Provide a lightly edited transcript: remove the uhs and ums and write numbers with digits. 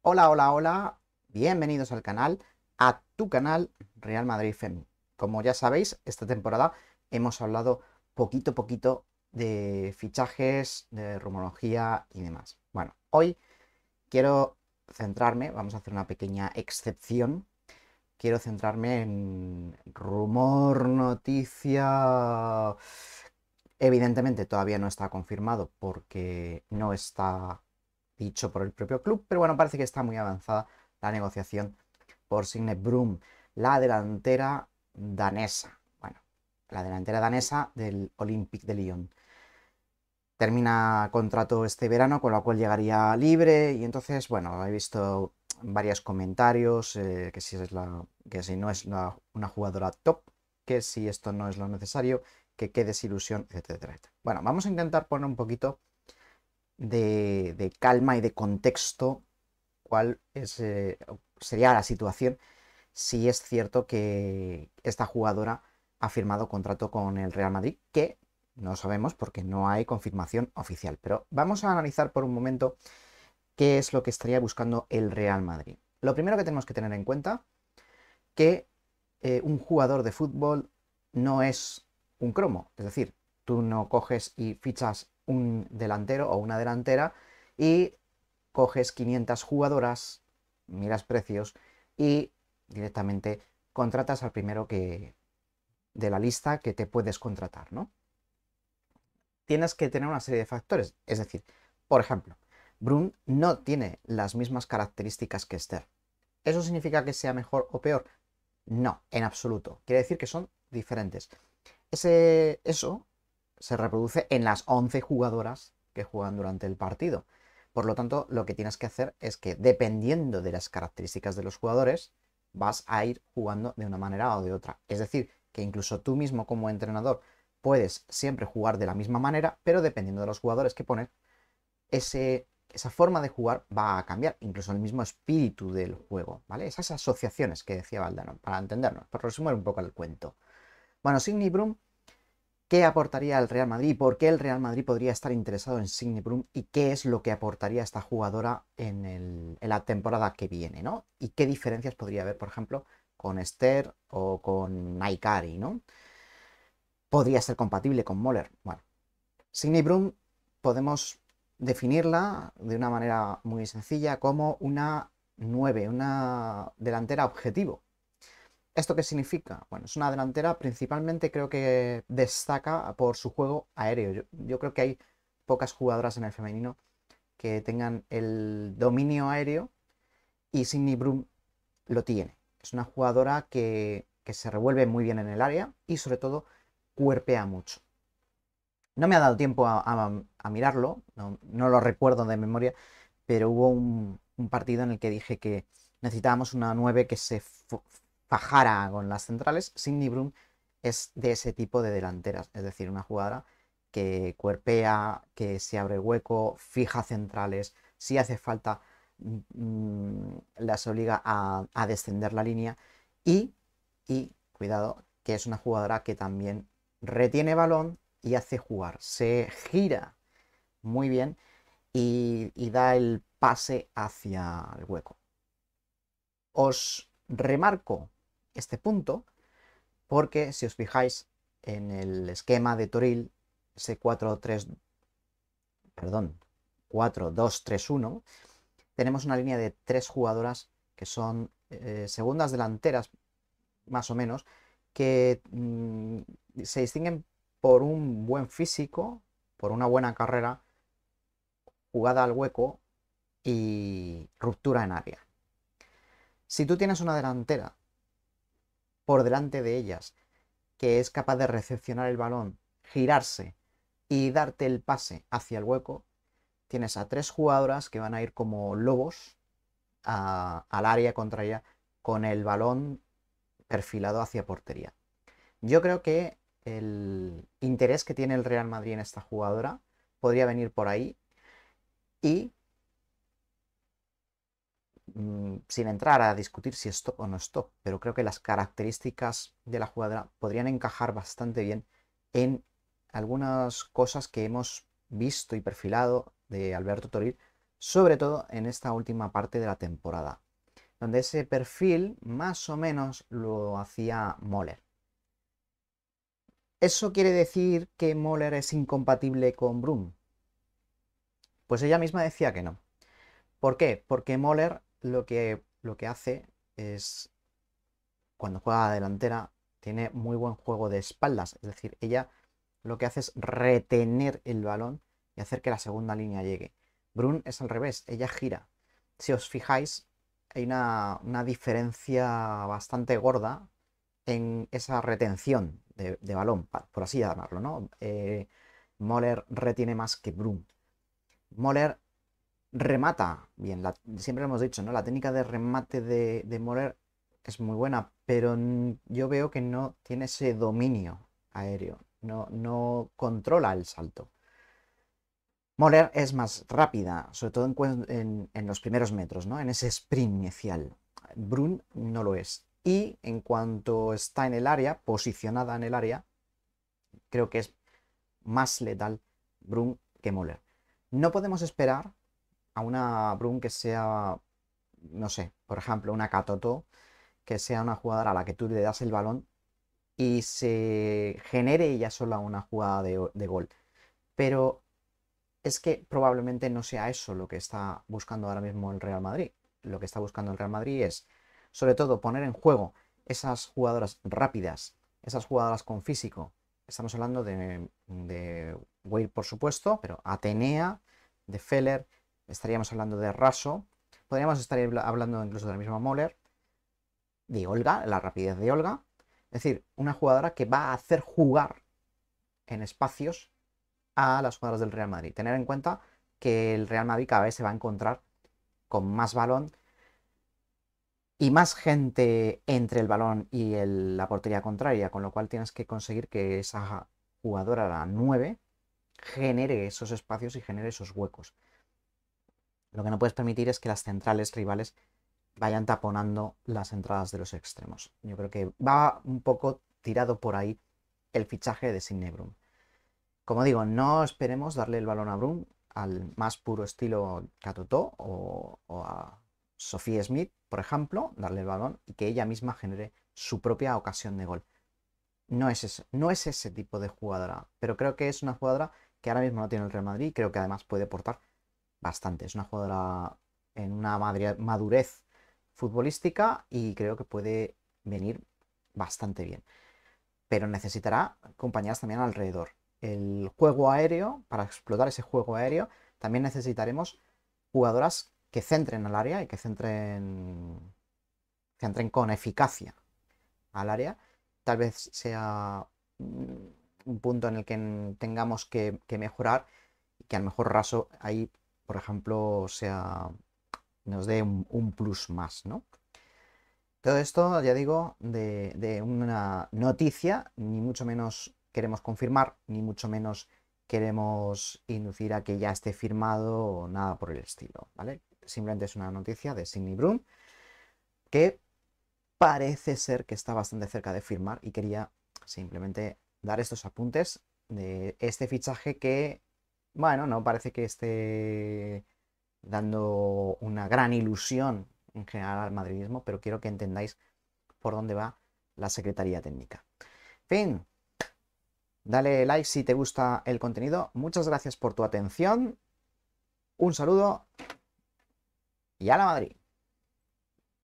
Hola, hola, hola, bienvenidos al canal, a tu canal Real Madrid Fem. Como ya sabéis, esta temporada hemos hablado poquito de fichajes, de rumorología y demás. Bueno, hoy quiero centrarme, vamos a hacer una pequeña excepción, quiero centrarme en rumor, noticia. Evidentemente todavía no está confirmado porque no está dicho por el propio club, pero bueno, parece que está muy avanzada la negociación por Signet Brum, la delantera danesa. Bueno, la delantera danesa del Olympique de Lyon. Termina contrato este verano, con lo cual llegaría libre y entonces, bueno, he visto varios comentarios, que si no es una jugadora top, que si esto no es lo necesario, que qué desilusión, etcétera, etcétera. Bueno, vamos a intentar poner un poquito de calma y de contexto cuál sería la situación si es cierto que esta jugadora ha firmado contrato con el Real Madrid, que no sabemos porque no hay confirmación oficial. Pero vamos a analizar por un momento qué es lo que estaría buscando el Real Madrid. Lo primero que tenemos que tener en cuenta que un jugador de fútbol no es un cromo, es decir, tú no coges y fichas un delantero o una delantera y coges 500 jugadoras, miras precios y directamente contratas al primero que de la lista que te puedes contratar, ¿no? Tienes que tener una serie de factores, es decir, por ejemplo, Brun no tiene las mismas características que Esther. ¿Eso significa que sea mejor o peor? No, en absoluto. Quiere decir que son diferentes. Eso se reproduce en las 11 jugadoras que juegan durante el partido. Por lo tanto, lo que tienes que hacer es que, dependiendo de las características de los jugadores, vas a ir jugando de una manera o de otra. Es decir, que incluso tú mismo como entrenador puedes siempre jugar de la misma manera, pero dependiendo de los jugadores que pones, esa forma de jugar va a cambiar, incluso el mismo espíritu del juego, ¿vale? Esas asociaciones que decía Valdano, para entendernos, para resumir un poco el cuento. Bueno, Signy Brum, ¿qué aportaría al Real Madrid? ¿Por qué el Real Madrid podría estar interesado en Signy Brum? ¿Y qué es lo que aportaría esta jugadora en la temporada que viene, ¿no? ¿Y qué diferencias podría haber, por ejemplo, con Esther o con Naikari, ¿no? Podría ser compatible con Moller. Bueno, Signy Brum podemos definirla de una manera muy sencilla como una 9, una delantera objetivo. ¿Esto qué significa? Bueno, es una delantera principalmente creo que destaca por su juego aéreo. Yo creo que hay pocas jugadoras en el femenino que tengan el dominio aéreo y Signy Brum lo tiene. Es una jugadora que se revuelve muy bien en el área y sobre todo cuerpea mucho. No me ha dado tiempo a mirarlo, no lo recuerdo de memoria, pero hubo un partido en el que dije que necesitábamos una 9 que se fajara con las centrales. Sidney Broom es de ese tipo de delanteras, es decir, una jugadora que cuerpea, que se abre hueco, fija centrales, si hace falta, las obliga a descender la línea y, cuidado, que es una jugadora que también retiene balón y hace jugar, se gira muy bien y da el pase hacia el hueco. Os remarco este punto porque si os fijáis en el esquema de Toril, ese 4-3, perdón, 4-2-3-1, tenemos una línea de tres jugadoras que son segundas delanteras, más o menos, que se distinguen por un buen físico, por una buena carrera, jugada al hueco y ruptura en área. Si tú tienes una delantera por delante de ellas que es capaz de recepcionar el balón, girarse y darte el pase hacia el hueco, tienes a tres jugadoras que van a ir como lobos al área contraria con el balón perfilado hacia portería. Yo creo que el interés que tiene el Real Madrid en esta jugadora podría venir por ahí y sin entrar a discutir si es top o no es top, pero creo que las características de la jugadora podrían encajar bastante bien en algunas cosas que hemos visto y perfilado de Alberto Toril sobre todo en esta última parte de la temporada, donde ese perfil más o menos lo hacía Moller. ¿Eso quiere decir que Moller es incompatible con Broom? Pues ella misma decía que no. ¿Por qué? Porque Moller lo que hace es, cuando juega a delantera, tiene muy buen juego de espaldas. Es decir, ella lo que hace es retener el balón y hacer que la segunda línea llegue. Brun es al revés, ella gira. Si os fijáis, hay una diferencia bastante gorda en esa retención de balón, por así llamarlo, ¿no? Moller retiene más que Brun. Moller remata bien, siempre lo hemos dicho, ¿no? La técnica de remate de Moller es muy buena, pero yo veo que no tiene ese dominio aéreo, no controla el salto. Moller es más rápida, sobre todo en los primeros metros, ¿no? En ese sprint inicial. Brun no lo es. Y en cuanto está en el área, posicionada en el área, creo que es más letal Brun que Moller. No podemos esperar a una Brun que sea, no sé, por ejemplo, una Katoto, que sea una jugadora a la que tú le das el balón y se genere ella sola una jugada de gol. Pero es que probablemente no sea eso lo que está buscando ahora mismo el Real Madrid. Lo que está buscando el Real Madrid es, sobre todo, poner en juego esas jugadoras rápidas, esas jugadoras con físico. Estamos hablando de Weir, por supuesto, pero Atenea, de Feller, estaríamos hablando de Raso, podríamos estar hablando incluso de la misma Moller, de Olga, la rapidez de Olga. Es decir, una jugadora que va a hacer jugar en espacios a las jugadoras del Real Madrid. Tener en cuenta que el Real Madrid cada vez se va a encontrar con más balón y más gente entre el balón y la portería contraria, con lo cual tienes que conseguir que esa jugadora, la 9, genere esos espacios y genere esos huecos. Lo que no puedes permitir es que las centrales rivales vayan taponando las entradas de los extremos. Yo creo que va un poco tirado por ahí el fichaje de Signe Brun. Como digo, no esperemos darle el balón a Brun al más puro estilo Katotó o a Sophie Smith, por ejemplo, darle el balón y que ella misma genere su propia ocasión de gol. No es ese tipo de jugadora, pero creo que es una jugadora que ahora mismo no tiene el Real Madrid y creo que además puede aportar bastante. Es una jugadora en una madurez futbolística y creo que puede venir bastante bien. Pero necesitará compañeras también alrededor. El juego aéreo, para explotar ese juego aéreo, también necesitaremos jugadoras que centren al área y que centren con eficacia al área. Tal vez sea un punto en el que tengamos que mejorar y que a lo mejor Raso ahí, por ejemplo, nos dé un plus más, ¿no? Todo esto, ya digo, de una noticia, ni mucho menos queremos confirmar, ni mucho menos queremos inducir a que ya esté firmado o nada por el estilo, ¿vale? Simplemente es una noticia de Signe Brun que parece ser que está bastante cerca de firmar y quería simplemente dar estos apuntes de este fichaje que, bueno, no parece que esté dando una gran ilusión en general al madridismo, pero quiero que entendáis por dónde va la Secretaría Técnica. Fin, dale like si te gusta el contenido. Muchas gracias por tu atención. Un saludo y a la Madrid.